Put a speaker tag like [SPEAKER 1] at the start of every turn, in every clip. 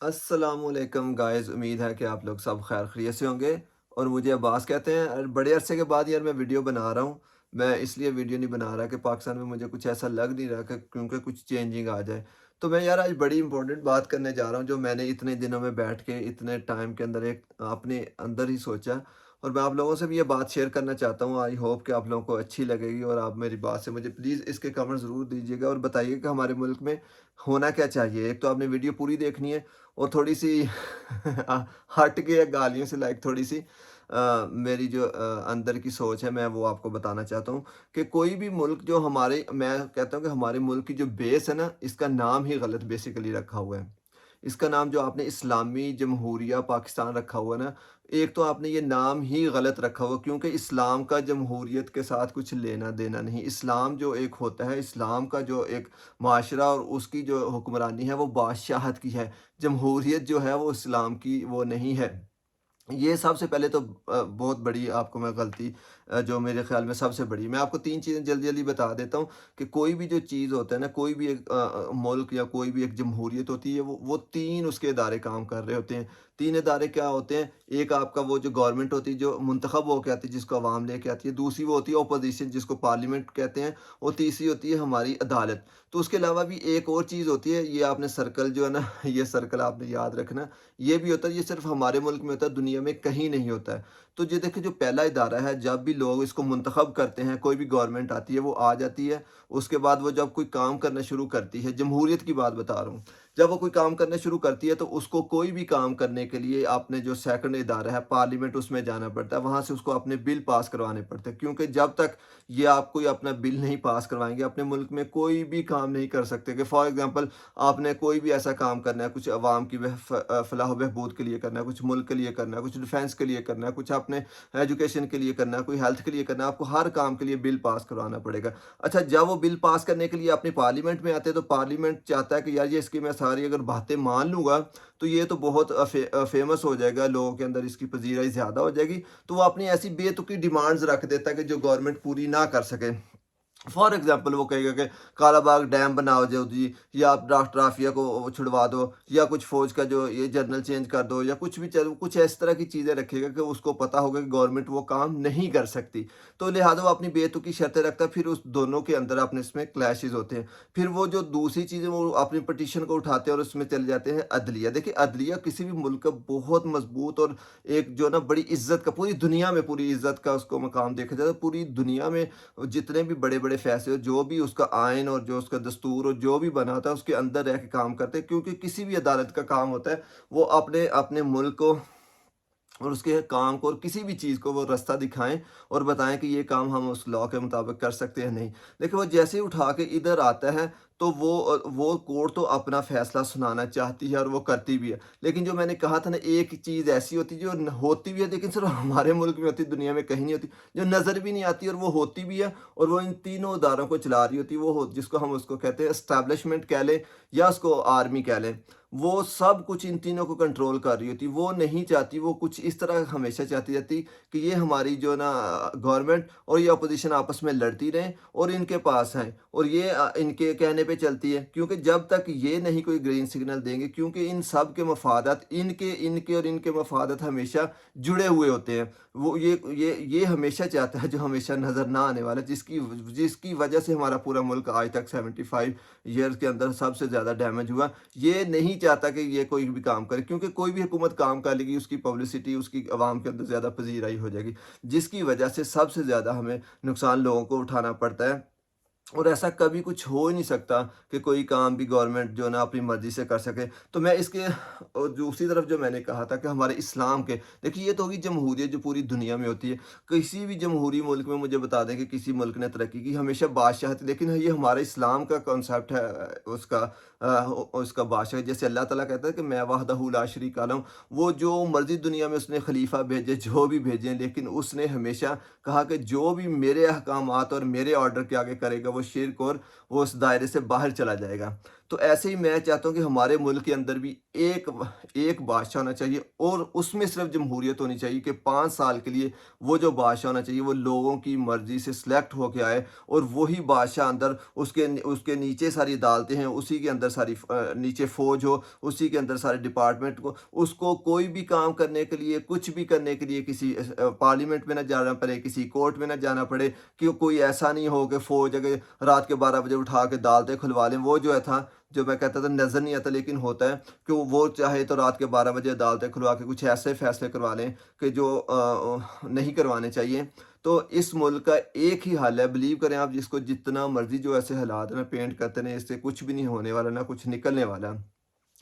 [SPEAKER 1] अस्सलाम वालेकुम गाइस, उम्मीद है कि आप लोग सब खैर खैरियत से होंगे। और मुझे अब्बास कहते हैं। और बड़े अरसे के बाद यार मैं वीडियो बना रहा हूँ। मैं इसलिए वीडियो नहीं बना रहा कि पाकिस्तान में मुझे कुछ ऐसा लग नहीं रहा कि क्योंकि कुछ चेंजिंग आ जाए। तो मैं यार आज बड़ी इंपॉर्टेंट बात करने जा रहा हूँ, जो मैंने इतने दिनों में बैठ के इतने टाइम के अंदर एक अपने अंदर ही सोचा। और मैं आप लोगों से भी ये बात शेयर करना चाहता हूँ। आई होप कि आप लोगों को अच्छी लगेगी और आप मेरी बात से मुझे प्लीज़ इसके कमेंट ज़रूर दीजिएगा और बताइए कि हमारे मुल्क में होना क्या चाहिए। एक तो आपने वीडियो पूरी देखनी है और थोड़ी-सी हट के गालियों से लाइक थोड़ी-सी मेरी जो अंदर की सोच है मैं वो आपको बताना चाहता हूँ कि कोई भी मुल्क जो हमारे मैं कहता हूँ कि हमारे मुल्क की जो बेस है ना, इसका नाम ही गलत बेसिकली रखा हुआ है। इसका नाम जो आपने इस्लामी जमहूरिया पाकिस्तान रखा हुआ है ना, एक तो आपने ये नाम ही गलत रखा हुआ, क्योंकि इस्लाम का जमहूरियत के साथ कुछ लेना-देना नहीं। इस्लाम जो एक होता है, इस्लाम का जो एक माशरा और उसकी जो हुक्मरानी है वो बादशाहत की है। जमहूरियत जो है वो इस्लाम की वो नहीं है। ये सबसे पहले तो बहुत बड़ी आपको मैं गलती जो मेरे ख़्याल में सबसे बड़ी, मैं आपको 3 चीज़ें जल्दी-जल्दी बता देता हूँ कि कोई भी जो चीज़ होता है ना, कोई भी एक मुल्क या कोई भी एक जमहूरियत होती है, वो 3 उसके इदारे काम कर रहे होते हैं। 3 इदारे क्या होते हैं? एक आपका वो जो गवर्नमेंट होती है, जो मुंतखब होके आती है, जिसको अवाम लेके आती है। दूसरी वो होती है अपोज़िशन, जिसको पार्लियामेंट कहते हैं। और तीसरी होती है हमारी अदालत। तो उसके अलावा भी एक और चीज़ होती है, ये आपने सर्कल जो है ना ये सर्कल आपने याद रखना। ये भी होता है, ये सिर्फ़ हमारे मुल्क में होता है, दुनिया में कहीं नहीं होता है। तो ये देखिए, जो पहला इदारा है, जब भी लोग इसको मुंतखब करते हैं, कोई भी गवर्नमेंट आती है, वो आ जाती है, उसके बाद वो जब कोई काम करना शुरू करती है, जमहूरियत की बात बता रहा हूँ। जब वो कोई काम करना शुरू करती है, तो उसको कोई भी काम करने के लिए अपने जो सेकंड इदारा है, पार्लियामेंट, उसमें जाना पड़ता है। वहाँ से उसको अपने बिल पास करवाने पड़ते हैं, क्योंकि जब तक ये आप कोई अपना बिल नहीं पास करवाएँगे, अपने मुल्क में कोई भी काम नहीं कर सकते। कि फॉर एग्ज़ाम्पल, आपने कोई भी ऐसा काम करना है, कुछ अवाम की फलाह व बहबूद के लिए करना है, कुछ मुल्क के लिए करना है, कुछ डिफेंस के लिए करना है, कुछ अपने एजुकेशन के लिए करना है, कोई हेल्थ के लिए करना है, आपको हर काम के लिए बिल पास करवाना पड़ेगा। अच्छा, जब वो बिल पास करने के लिए अपनी पार्लियामेंट में आते हैं, तो पार्लियामेंट चाहता है कि यार ये इसकी मैं सारी अगर बातें मान लूँगा, तो ये तो बहुत फेमस हो जाएगा, लोगों के अंदर इसकी पज़ीराई ज़्यादा हो जाएगी। तो वो अपनी ऐसी बेतुकी डिमांड्स रख देता है कि जो गवर्नमेंट पूरी ना कर सके। फॉर एग्जाम्पल, वो कहेगा कि कालाबाग डैम बनाओ जल्दी, या आप ड्राफ्ट राफिया को छुड़वा दो, या कुछ फौज का जो ये जर्नल चेंज कर दो, या कुछ भी कुछ इस तरह की चीज़ें रखेगा कि उसको पता होगा कि गवर्नमेंट वो काम नहीं कर सकती। तो लिहाजा वो अपनी बेतुकी शर्तें रखता है, फिर उस दोनों के अंदर अपने इसमें क्लैशेज होते हैं। फिर वो जो दूसरी चीज़ें, वो अपनी पटिशन को उठाते हैं और उसमें चले जाते हैं अदलिया। देखिए, अदलिया किसी भी मुल्क का बहुत मजबूत और एक जो ना बड़ी इज्जत का, पूरी दुनिया में पूरी इज्जत का उसको मकाम देखा जाता है। पूरी दुनिया में जितने भी बड़े-बड़े फ़ैसले, जो भी उसका आइन और जो उसका दस्तूर और जो भी बना होता है, उसके अंदर रह के काम करते हैं, क्योंकि किसी भी अदालत का काम होता है, वो अपने अपने मुल्क को और उसके काम को और किसी भी चीज़ को वो रास्ता दिखाएँ और बताएँ कि ये काम हम उस लॉ के मुताबिक कर सकते हैं, नहीं। देखिए, वो जैसे ही उठा के इधर आता है, तो वो कोर्ट तो अपना फ़ैसला सुनाना चाहती है और वो करती भी है। लेकिन जो मैंने कहा था ना, एक चीज़ ऐसी होती है जो होती भी है, लेकिन सिर्फ़ हमारे मुल्क में होती है, दुनिया में कहीं नहीं होती, जो नज़र भी नहीं आती, और वो होती भी है, और वो इन तीनों इदारों को चला रही होती है। वो जिसको हम उसको कहते हैं एस्टेब्लिशमेंट कह लें, या उसको आर्मी कह लें। वो सब कुछ इन तीनों को कंट्रोल कर रही होती। वो नहीं चाहती, वो कुछ इस तरह हमेशा चाहती रहती कि ये हमारी जो ना गवर्नमेंट और ये अपोज़िशन आपस में लड़ती रहें और इनके पास हैं, और ये इनके कहने पे चलती है, क्योंकि जब तक ये नहीं कोई ग्रीन सिग्नल देंगे, क्योंकि इन सब के मफादत, इनके इनके और इनके मफादत हमेशा जुड़े हुए होते हैं। वो ये हमेशा चाहता है, जो हमेशा नज़र ना आने वाला है, जिसकी जिसकी वजह से हमारा पूरा मुल्क आज तक 75 ईयर्स के अंदर सबसे ज़्यादा डैमेज हुआ। ये नहीं चाहता कि ये कोई भी काम करे, क्योंकि कोई भी हुकूमत काम कर लेगी, उसकी पब्लिसिटी, उसकी आवाम के अंदर ज़्यादा पजीराई हो जाएगी, जिसकी वजह से सबसे ज़्यादा हमें नुकसान लोगों को उठाना पड़ता है। और ऐसा कभी कुछ हो ही नहीं सकता कि कोई काम भी गवर्नमेंट जो है ना अपनी मर्ज़ी से कर सके। तो मैं इसके और दूसरी तरफ जो मैंने कहा था कि हमारे इस्लाम के, देखिए, ये तो होगी जमहूरियत जो पूरी दुनिया में होती है। किसी भी जमहूरी मुल्क में मुझे बता दें कि किसी मुल्क ने तरक्की की, हमेशा बादशाह थे, लेकिन ये हमारे इस्लाम का कॉन्सेप्ट है, उसका उसका बादशाह, जैसे अल्लाह ताला कहता है कि मैं वहदहू ला शरीका लहू। वो जो मर्ज़ी दुनिया में उसने खलीफा भेजे, जो भी भेजे, लेकिन उसने हमेशा कहा कि जो भी मेरे अहकामात और मेरे ऑर्डर के आगे करेगा, वो शिर्क और वो उस दायरे से बाहर चला जाएगा। تو ایسے ہی میں چاہتا ہوں کہ ہمارے ملک کے اندر بھی ایک بادشاہ ہونا چاہیے، اور اس میں صرف جمہوریت ہونی چاہیے کہ 5 سال کے لیے وہ جو بادشاہ ہونا چاہیے وہ لوگوں کی مرضی سے سلیکٹ ہو کے آئے، اور وہی بادشاہ اندر اس کے نیچے ساری عدالتیں ہیں، اسی کے اندر ساری نیچے فوج ہو، اسی کے اندر سارے ڈپارٹمنٹ کو، اس کو کوئی بھی کام کرنے کے لیے، کچھ بھی کرنے کے لیے کسی پارلیمنٹ میں نہ جانا پڑے، کسی کورٹ میں نہ جانا پڑے، کہ کوئی ایسا نہیں ہو کہ فوج اگر رات کے 12 بجے اٹھا کے عدالتیں کھلوا لیں۔ وہ جو ہے تھا، جو میں کہتا تھا نظر نہیں آتا لیکن ہوتا ہے، کہ وہ چاہے تو رات کے 12 بجے عدالتیں کھلوا کے کچھ ایسے فیصلے کروا لیں کہ جو نہیں کروانے چاہیے۔ تو اس ملک کا ایک ہی حل ہے، بلیو کریں آپ، جس کو جتنا مرضی جو ایسے حالات میں پینٹ کرتے ہیں، اس سے کچھ بھی نہیں ہونے والا، نہ کچھ نکلنے والا۔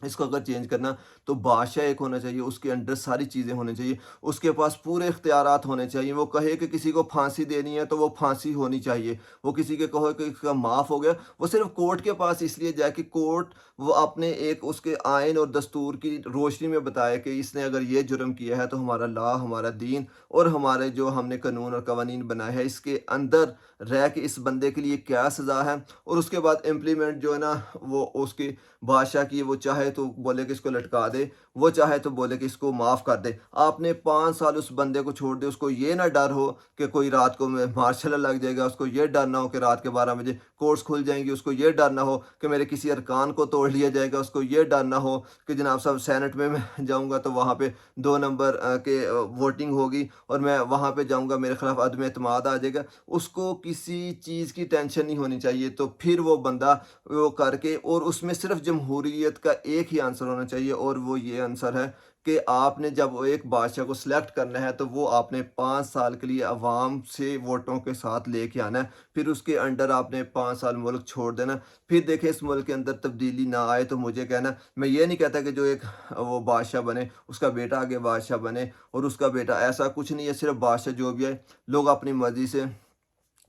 [SPEAKER 1] اس کو اگر چینج کرنا تو بادشاہ ایک ہونا چاہیے، اس کے انڈر ساری چیزیں ہونی چاہیے، اس کے پاس پورے اختیارات ہونے چاہیے۔ وہ کہے کہ کسی کو پھانسی دینی ہے تو وہ پھانسی ہونی چاہیے۔ وہ کسی کے کہو کہ اس کا معاف ہو گیا، وہ صرف کورٹ کے پاس اس لیے جائے کہ کورٹ وہ اپنے ایک اس کے آئین اور دستور کی روشنی میں بتائے کہ اس نے اگر یہ جرم کیا ہے تو ہمارا لا، ہمارا دین اور ہمارے جو ہم نے قانون اور قوانین بنائے ہیں، اس کے اندر رہ کے اس بندے کے لیے کیا سزا ہے، اور اس کے بعد امپلیمنٹ جو ہے نا وہ اس کی بادشاہ کی، وہ چاہے تو بولے کہ اس کو لٹکا دے، وہ چاہے تو بولے کہ اس کو معاف کر دے۔ آپ نے 5 سال اس بندے کو چھوڑ دے، اس کو یہ نہ ڈر ہو کہ کوئی رات کو مارشل لگ جائے گا، اس کو یہ ڈر نہ ہو کہ رات کے 12 بجے کورٹس کھل جائیں گی، اس کو یہ ڈر نہ ہو کہ میرے کسی ارکان کو توڑ لیا جائے گا، اس کو یہ ڈر نہ ہو کہ جناب صاحب سینٹ میں جاؤں گا تو وہاں پہ 2 نمبر کے ووٹنگ ہوگی اور میں وہاں پہ جاؤں گا، میرے خلاف عدم اعتماد آ جائے گا۔ اس کو کسی چیز کی ٹینشن نہیں ہونی چاہیے، تو پھر وہ بندہ وہ کر کے، اور اس میں صرف جمہوریت کا ایک ہی آنسر ہونا چاہیے، اور وہ یہ آنسر ہے کہ آپ نے جب ایک بادشاہ کو سلیکٹ کرنا ہے تو وہ آپ نے 5 سال کے لیے عوام سے ووٹوں کے ساتھ لے کے آنا ہے، پھر اس کے انڈر آپ نے 5 سال ملک چھوڑ دینا۔ پھر دیکھیں اس ملک کے اندر تبدیلی نہ آئے تو مجھے کہنا، میں یہ نہیں کہتا کہ جو ایک وہ بادشاہ بنے اس کا بیٹا آگے بادشاہ بنے، اور اس کا بیٹا ایسا کچھ نہیں ہے، صرف بادشاہ جو بھی ہے لوگ اپنی مرضی سے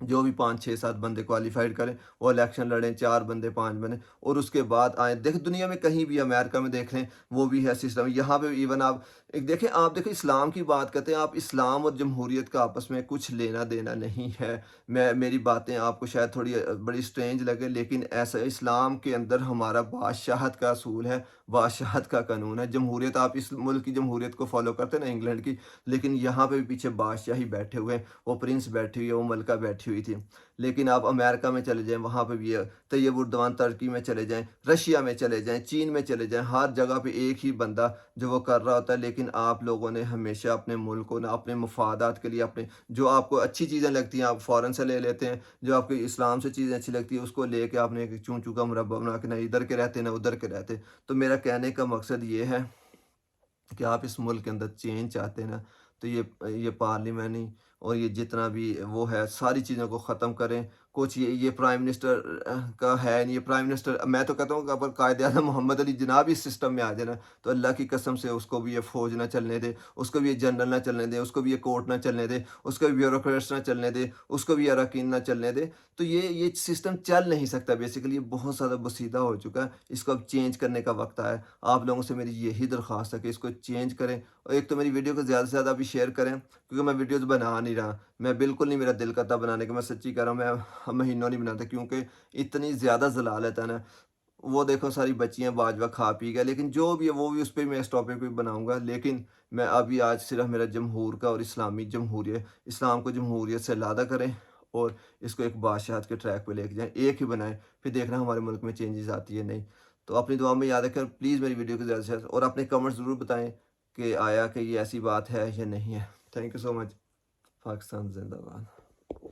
[SPEAKER 1] جو بھی 5 6 7 بندے کوالیفائڈ کریں، وہ الیکشن لڑیں، 4 بندے 5 بندے، اور اس کے بعد آئیں۔ دیکھ دنیا میں کہیں بھی، امریکہ میں دیکھ لیں، وہ بھی ہے سسٹم، یہاں پہ ایون آپ ایک دیکھیں، آپ دیکھیں اسلام کی بات کرتے ہیں، آپ اسلام اور جمہوریت کا آپس میں کچھ لینا دینا نہیں ہے۔ میری باتیں آپ کو شاید تھوڑی بڑی سٹرینج لگے، لیکن ایسا اسلام کے اندر ہمارا بادشاہت کا اصول ہے، بادشاہت کا قانون ہے۔ جمہوریت آپ اس ملک کی جمہوریت کو فالو کرتے ہیں نا، انگلینڈ کی، لیکن یہاں پہ بھی پیچھے بادشاہ ہی بیٹھے ہوئے ہیں، وہ پرنس بیٹھی ہوئی ہے، وہ ملکہ بیٹھی ہوئی تھی۔ لیکن آپ امریکہ میں چلے جائیں، وہاں پہ بھی ہے طیب اردوان، ترکی میں چلے جائیں، رشیا میں چلے جائیں، چین میں چلے جائیں، ہر جگہ پہ ایک ہی بندہ جو وہ کر رہا ہوتا ہے۔ لیکن آپ لوگوں نے ہمیشہ اپنے ملک کو نہ اپنے مفادات کے لیے، اپنے جو آپ کو اچھی چیزیں لگتی ہیں آپ فوراً سے لے لیتے ہیں، جو آپ کو اسلام سے چیزیں اچھی لگتی ہیں اس کو لے کے آپ نے ایک چون چوں کا مربع بنا کے، نہ ادھر کے رہتے نہ ادھر کے رہتے۔ تو میرا کہنے کا مقصد یہ ہے کہ آپ اس ملک کے اندر چینج چاہتے ہیں نا، تو یہ پارلیمانی اور یہ جتنا بھی وہ ہے ساری چیزوں کو ختم کریں۔ کچھ یہ پرائم منسٹر کا ہے نہیں، یہ پرائم منسٹر میں تو کہتا ہوں کہ اگر قائد اعظم محمد علی جناح بھی اس سسٹم میں آ جائے نا، تو اللہ کی قسم سے اس کو بھی یہ فوج نہ چلنے دے، اس کو بھی یہ جنرل نہ چلنے دے، اس کو بھی یہ کورٹ نہ چلنے دے، اس کو بھی بیوروکریٹس نہ چلنے دے، اس کو بھی اراکین نہ چلنے دے۔ تو یہ سسٹم چل نہیں سکتا، بیسیکلی یہ بہت زیادہ بسیدہ ہو چکا ہے، اس کو اب چینج کرنے کا وقت آیا ہے۔ آپ لوگوں سے میری یہی درخواست ہے کہ اس کو چینج کریں، اور ایک تو میری ویڈیو کو زیادہ سے زیادہ ابھی شیئر کریں، کیونکہ میں ویڈیوز بنا نہیں رہا، میں بالکل نہیں، میرا دل کرتا بنانے کا، میں سچی کہہ رہا ہوں، میں مہینوں نہیں بناتا، کیونکہ اتنی زیادہ ضلالت ہے نا۔ وہ دیکھو ساری بچیاں باجوہ کھا پی گئے، لیکن جو بھی ہے وہ بھی اس پہ میں اس ٹاپک پہ بناؤں گا، لیکن میں ابھی آج صرف میرا جمہور کا اور اسلامی جمہوریت، اسلام کو جمہوریت سے علحدہ کریں، اور اس کو ایک بادشاہت کے ٹریک پہ لے کے جائیں، ایک ہی بنائیں، پھر دیکھنا ہمارے ملک میں چینجز آتی ہے نہیں۔ تو اپنی دعا میں یاد رکھیں، پلیز میری ویڈیو کو زیادہ سے زیادہ، اور اپنے کمنٹ ضرور بتائیں کہ آیا کہ یہ ایسی بات ہے یا نہیں ہے۔ تھینک یو سو مچ۔ پاکستان زندہ باد۔